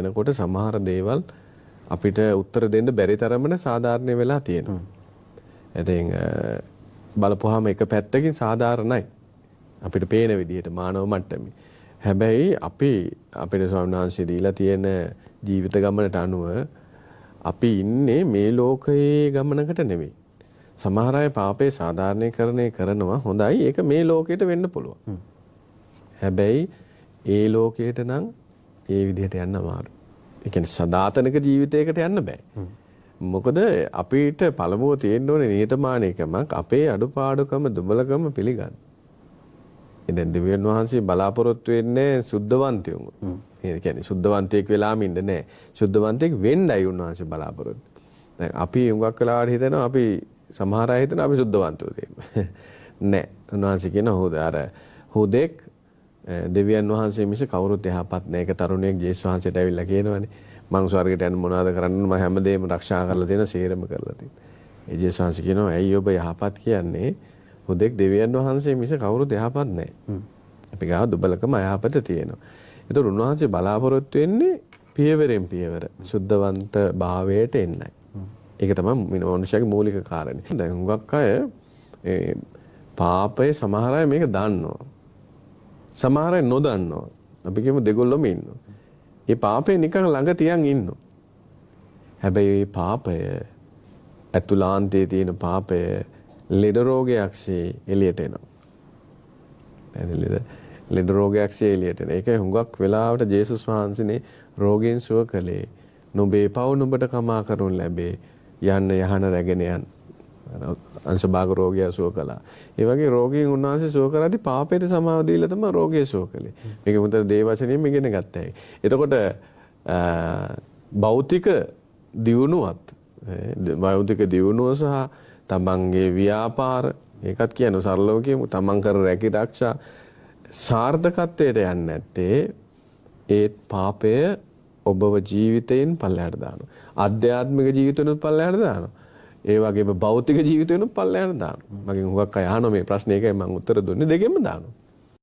කියනකොට සමහර දේවල් අපිට උත්තර දෙන්න බැරි තරමට සාධාරණ වෙලා තියෙනවා. ඉතින් බලපුවාම එක පැත්තකින් සාධාරණයි. අපිට පේන විදිහට මානව මට්ටමේ. හැබැයි අපිට ස්වාමීන් වහන්සේ දීලා තියෙන ජීවිත ගමනට අනුව අපි ඉන්නේ මේ ලෝකයේ ගමනකට නෙවෙයි. සමහර අය පාපේ සාධාරණීකරණය කරනවා. හොඳයි. ඒක මේ ලෝකෙට වෙන්න පුළුවන්. හැබැයි ඒ ලෝකයට නම් ඒ විදිහට යන්න අමාරුයි. ඒ කියන්නේ සදාතනික ජීවිතයකට යන්න බෑ. මොකද අපිට පළමුව තියෙන්න ඕනේ නිහතමානීකමක් අපේ අඩුපාඩුකම දුබලකම පිළිගන්න. ඉතින් දෙවියන් වහන්සේ බලාපොරොත්තු වෙන්නේ සුද්ධවන්තයෝ. ඒ කියන්නේ සුද්ධවන්තයෙක් වෙලාම ඉන්න නෑ. සුද්ධවන්තයෙක් වෙන්නයි උන්වහන්සේ බලාපොරොත්තු. දැන් අපි උඟක් වෙලාවට හිතනවා අපි සමහර අය හිතනවා අපි සුද්ධවන්තයෝ කියලා. නෑ. උන්වහන්සේ කියන හුදෙක් දෙවියන් වහන්සේ මිස කවුරුත් යහපත් නෑ. ඒක තරුණයෙක් ජේසුස් වහන්සේට ඇවිල්ලා කියනවානේ. මං ස්වර්ගයට යන්න මොනවද කරන්න මම හැමදේම ආරක්ෂා කරලා තියෙන සේරම කරලා තියෙන. ඒ ජේසුස් වහන්සේ කියනවා ඇයි ඔබ යහපත් කියන්නේ? හුදෙක් දෙවියන් වහන්සේ මිස කවුරුත් යහපත් නෑ. අපි ගාව දුබලකම අයහපත තියෙනවා. ඒතර උන්වහන්සේ බලාපොරොත්තු වෙන්නේ පියවරෙන් පියවර සුද්ධවන්ත භාවයට එන්නයි. ඒක තමයි මනුෂ්‍යයාගේ මූලික කාරණේ. දැන් හුඟක් අය පාපය සමහර අය මේක දන්නවා. සමහර අය නොදන්නවා. අපි කියමු දෙගොල්ලොම ඉන්නවා. මේ පාපය නිකන් ළඟ තියන් ඉන්නවා. හැබැයි මේ පාපය අතුලාන්තයේ තියෙන පාපය ලෙඩ රෝගයක්සේ එළියට එනවා. ලෙඩ රෝගයක්සේ එළියට එනවා. ඒකයි හුඟක් වෙලාවට ජේසුස් වහන්සේනේ රෝගයෙන් සුව කළේ. නුඹේ පව් නුඹට කමා කරනු ලැබේ. යන්න යහන රැගෙන යන්න. අංශභාග රෝගය සුව කළා. ඒ වගේ රෝගීන් උන්වහන්සේ සුව කරද්දී පාපයට සමාව දීලා තමයි රෝගය සුව කළේ. මේක මුතර දේවචනයෙන් ඉගෙන ගත්තා. එතකොට භෞතික දියුණුවත් භෞතික දියුණුව සහ තමන්ගේ ව්‍යාපාර ඒකත් කියන සරලව කියමු තමන් කර රැකී ආරක්ෂා සාර්ථකත්වයට යන්නේ නැත්තේ ඒ පාපය ඔබව ජීවිතයෙන් පල්ලෙහාට දානවා. ආධ්‍යාත්මික ජීවිතෙනුත් පල්ලෙහාට දානවා. ඒ වගේම භෞතික ජීවිතෙනුත් පල්ලෙහාට දානවා. මගෙන් හුඟක් අය අහනවා මේ ප්‍රශ්නේ එකයි මම උත්තර දුන්නේ දෙකෙන්ම දානවා.